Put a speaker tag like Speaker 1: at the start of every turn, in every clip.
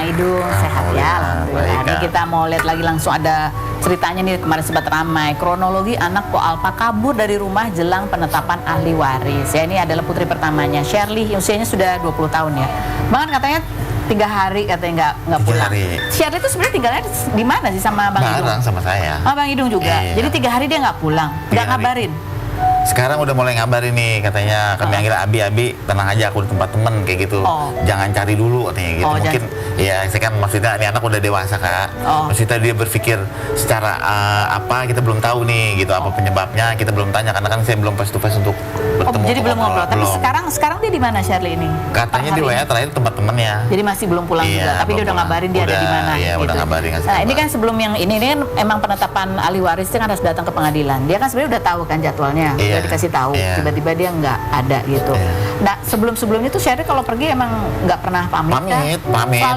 Speaker 1: Idung, sehat ya.
Speaker 2: Baik,
Speaker 1: Ini kita mau lihat lagi langsung ada ceritanya nih, kemarin sempat ramai. Kronologi anak Po Alpa kabur dari rumah jelang penetapan ahli waris. Ya, ini adalah putri pertamanya, Shirley, usianya sudah 20 tahun ya. Bahkan katanya 3 hari katanya nggak pulang. Shirley itu sebenarnya tinggalnya di mana sih sama Bang Idung?
Speaker 2: Bareng sama saya.
Speaker 1: Oh, Bang Idung juga.
Speaker 2: Iya.
Speaker 1: Jadi 3 hari dia nggak pulang, nggak ngabarin.
Speaker 2: Sekarang udah mulai ngabarin nih, katanya kami manggil Abi, tenang aja aku di tempat temen kayak gitu. Jangan cari dulu katanya gitu. Mungkin ya saya kan maksudnya ini anak udah dewasa Kak. Maksudnya dia berpikir secara apa kita belum tahu nih gitu, apa penyebabnya kita belum tanya karena kan saya belum face to face untuk bertemu.
Speaker 1: Jadi belum ngobrol. Tapi sekarang dia di mana Shirley ini?
Speaker 2: Katanya di WA terakhir tempat temennya.
Speaker 1: Jadi masih belum pulang juga. Tapi dia udah ngabarin dia ada di mana.
Speaker 2: Iya,
Speaker 1: gitu.
Speaker 2: udah ngabarin.
Speaker 1: Nah, ini kan sebelum yang ini kan emang penetapan ahli waris itu kan harus datang ke pengadilan. Dia kan sebenarnya udah tahu kan jadwalnya. Udah dikasih tahu, tiba-tiba dia nggak ada gitu. Nah, sebelum-sebelumnya tuh Shirley kalau pergi emang nggak pernah pamit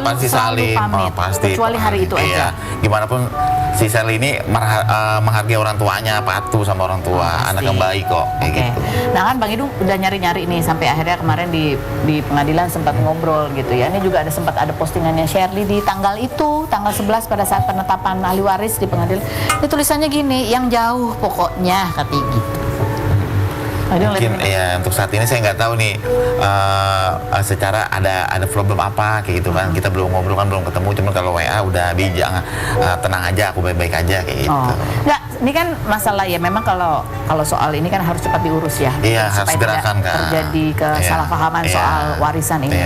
Speaker 2: pasti saling pasti
Speaker 1: kecuali hari itu aja.
Speaker 2: Gimana pun si Shirley ini menghargai orang tuanya, patuh sama orang tua, anak yang baik kok kayak gitu.
Speaker 1: Nah kan Bang Idung udah nyari-nyari nih sampai akhirnya kemarin di pengadilan sempat ngobrol gitu ya. Ini juga sempat ada postingannya Shirley di tanggal itu, tanggal 11 pada saat penetapan ahli waris di pengadilan. Ini tulisannya gini, yang jauh pokoknya katanya gitu.
Speaker 2: Mungkin ya untuk saat ini saya nggak tahu nih secara ada problem apa kayak gitu kan, kita belum ngobrol kan, belum ketemu, cuman kalau WA udah bijak, tenang aja aku baik-baik aja kayak gitu.
Speaker 1: Nggak, ini kan masalah ya memang kalau soal ini kan harus cepat diurus ya.
Speaker 2: Iya, harus gerakan kan.
Speaker 1: Terjadi kesalahpahaman soal warisan ini.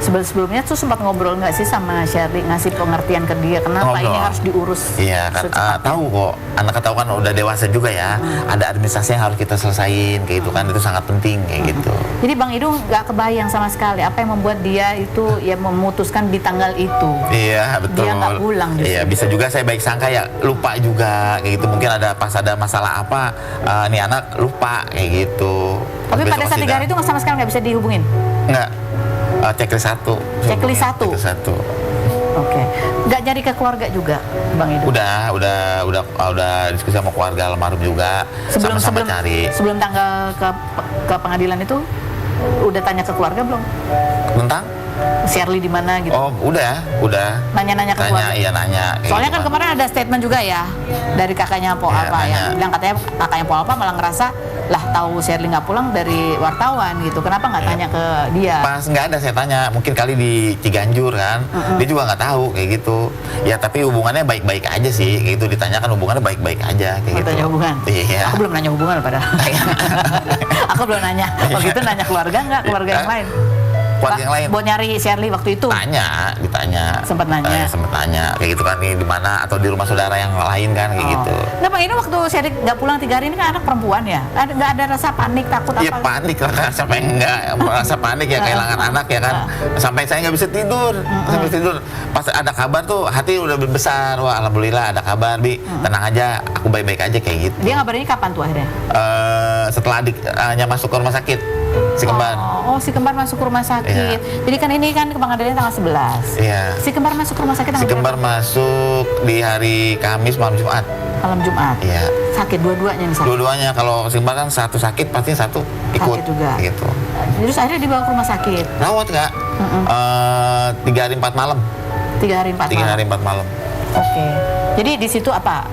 Speaker 1: Sebelumnya tuh sempat ngobrol nggak sih sama Shirley, ngasih pengertian ke dia kenapa ini harus diurus?
Speaker 2: Iya kan, tahu kok, anak tahu kan udah dewasa juga ya, ada administrasi yang harus kita selesain kayak gitu kan, itu sangat penting kayak gitu.
Speaker 1: Jadi Bang Idung nggak kebayang sama sekali apa yang membuat dia itu ya memutuskan di tanggal itu.
Speaker 2: Iya betul.
Speaker 1: Dia nggak pulang justru.
Speaker 2: Iya, bisa juga saya baik sangka ya lupa juga kayak gitu, mungkin ada masalah apa nih anak lupa kayak gitu.
Speaker 1: Tapi pada saat 3 hari itu sama sekali nggak bisa dihubungin?
Speaker 2: Nggak, checklist 1.
Speaker 1: Checklist 1?
Speaker 2: Checklist 1.
Speaker 1: Oke. Nggak nyari ke keluarga juga, Bang Idung?
Speaker 2: Udah diskusi sama keluarga almarhum juga, sama-sama cari.
Speaker 1: Sebelum tanggal ke pengadilan itu, udah tanya ke keluarga belum?
Speaker 2: Tentang?
Speaker 1: Shirley di mana gitu?
Speaker 2: Oh, udah.
Speaker 1: Nanya-nanya ke keluarga?
Speaker 2: Iya, nanya.
Speaker 1: Soalnya kan kemarin ada statement juga ya dari kakaknya Po Alpa yang bilang katanya kakaknya Po Alpa malah ngerasa lah tahu Shirley nggak pulang dari wartawan gitu, kenapa nggak tanya ke dia?
Speaker 2: Pas nggak ada saya tanya, mungkin kali di Ciganjur kan, dia juga nggak tahu kayak gitu. Ya tapi hubungannya baik-baik aja sih, kayak gitu, ditanyakan hubungannya baik-baik aja kayak gitu.
Speaker 1: Tanya hubungan?
Speaker 2: Iya.
Speaker 1: Aku belum nanya hubungan padahal. Aku belum nanya. Waktu itu nanya keluarga nggak? Keluarga yang lain?
Speaker 2: Keluarga yang lain.
Speaker 1: Buat nyari Shirley waktu itu?
Speaker 2: Ditanya.
Speaker 1: Sempat nanya?
Speaker 2: Sempat nanya, kayak gitu kan, nih di mana atau di rumah saudara yang lain kan, kayak gitu.
Speaker 1: Nah Bang Idung waktu Shirley nggak pulang 3 hari ini kan anak perempuan ya? Nggak ada rasa panik, takut apa?
Speaker 2: Iya panik lah kan, sampai nggak merasa panik ya, kehilangan anak ya kan. Sampai saya nggak bisa tidur, Pas ada kabar tuh hati udah besar, wah alhamdulillah ada kabar, Bi, tenang aja, aku baik-baik aja kayak gitu.
Speaker 1: Dia ngabarinnya kapan tuh akhirnya?
Speaker 2: Setelah adiknya masuk ke rumah sakit, si kembar.
Speaker 1: Si kembar masuk ke rumah sakit. Iya. Jadi kan ini kan pengadilannya tanggal 11.
Speaker 2: Iya.
Speaker 1: Si kembar masuk ke rumah sakit tanggal
Speaker 2: Si kembar masuk di hari Kamis malam Jumat.
Speaker 1: Malam Jumat.
Speaker 2: Iya.
Speaker 1: Sakit dua-duanya nih sakit.
Speaker 2: Dua-duanya, kalau si kembar kan satu sakit pasti satu ikut.
Speaker 1: Sakit juga.
Speaker 2: Gitu.
Speaker 1: Terus akhirnya dibawa ke rumah sakit.
Speaker 2: Rawat nggak? 3 hari 4 malam.
Speaker 1: 3 hari 4 malam.
Speaker 2: 3 hari 4 malam.
Speaker 1: Oke. Jadi di situ apa?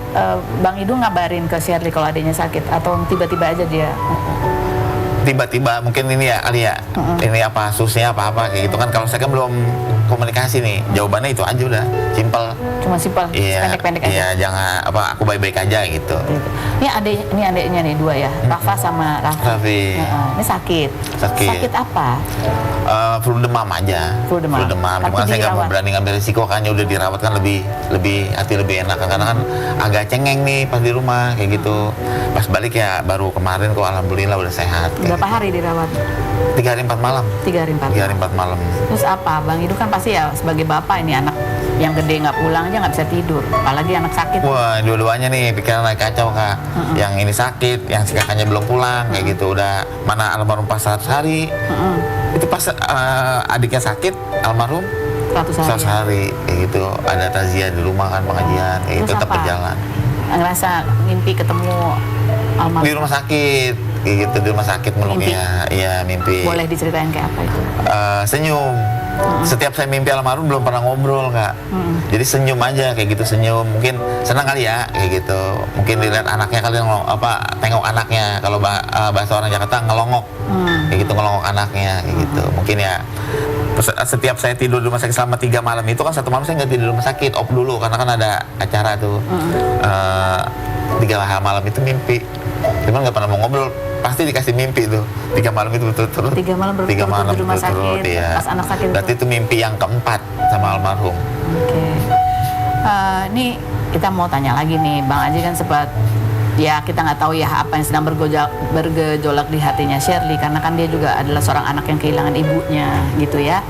Speaker 1: Bang Idung ngabarin ke Shirley kalau adiknya sakit atau tiba-tiba aja dia?
Speaker 2: Tiba-tiba mungkin ini ya kali ya, ini apa susnya apa kayak gitu kan. Kalau saya kan belum komunikasi nih, jawabannya itu aja udah simpel.
Speaker 1: Cuma simpel, pendek-pendek aja.
Speaker 2: Iya, jangan apa aku baik-baik aja gitu.
Speaker 1: Ini adiknya nih 2 ya, Rafa sama Raffi. Ini sakit. Sakit apa?
Speaker 2: Flu demam aja.
Speaker 1: Flu demam.
Speaker 2: Cuma saya nggak mau berani ngambil risiko kan, udah dirawat kan lebih hati lebih enak, karena kan agak cengeng nih pas di rumah kayak gitu. Pas balik ya baru kemarin kok alhamdulillah udah sehat.
Speaker 1: Berapa hari dirawat?
Speaker 2: 3 hari 4 malam.
Speaker 1: 3 hari 4
Speaker 2: malam.
Speaker 1: Terus apa? Bang Idung kan pasti ya sebagai bapak ini anak yang gede nggak pulang aja nggak bisa tidur, apalagi anak sakit.
Speaker 2: Wah, dua-duanya nih pikiran lagi kacau Kak. Yang ini sakit, yang si kakaknya belum pulang kayak gitu. Udah mana almarhum pas 100 hari. Itu pas adiknya sakit almarhum 100 hari kayak gitu. Ada takziah di rumah kan, pengajian kayak gitu, tetap berjalan.
Speaker 1: Ngerasa mimpi ketemu
Speaker 2: Di rumah sakit, kayak gitu, di rumah sakit meluknya. Iya, mimpi.
Speaker 1: Boleh diceritain kayak apa itu?
Speaker 2: Senyum. Setiap saya mimpi almarhum belum pernah ngobrol, Kak. Jadi senyum aja kayak gitu, senyum. Mungkin senang kali ya kayak gitu. Mungkin dilihat anaknya kali tengok anaknya. Kalau bahasa orang Jakarta ngelongok. Kayak gitu, ngelongok anaknya kayak gitu. Mungkin ya setiap saya tidur di rumah sakit selama 3 malam itu kan 1 malam saya nggak tidur di rumah sakit, off dulu karena kan ada acara tuh. 3 malam itu mimpi. Cuman nggak pernah mau ngobrol. Pasti dikasih mimpi tuh 3 malam itu betul-betul
Speaker 1: 3 malam berturut-turut di rumah sakit
Speaker 2: ya.
Speaker 1: Pas anak sakit.
Speaker 2: Berarti itu mimpi yang keempat sama almarhum.
Speaker 1: Oke. Ini kita mau tanya lagi nih, Bang Aji kan sempat ya kita nggak tahu ya apa yang sedang bergejolak di hatinya Shirley karena kan dia juga adalah seorang anak yang kehilangan ibunya gitu ya.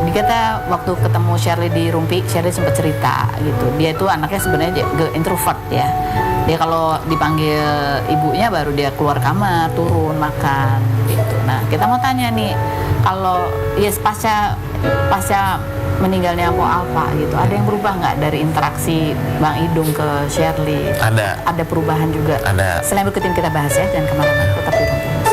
Speaker 1: Dikata waktu ketemu Shirley di Rumpi, Shirley sempat cerita gitu. Dia itu anaknya sebenarnya introvert ya. Dia kalau dipanggil ibunya baru dia keluar kamar, turun makan gitu. Nah, kita mau tanya nih, kalau pasca meninggalnya Po Alpa gitu, ada yang berubah nggak dari interaksi Bang Idung ke Shirley?
Speaker 2: Ada.
Speaker 1: Ada perubahan juga.
Speaker 2: Ada.
Speaker 1: Selain berikutin kita bahas ya, jangan kemana-mana, tetap di Rumpi.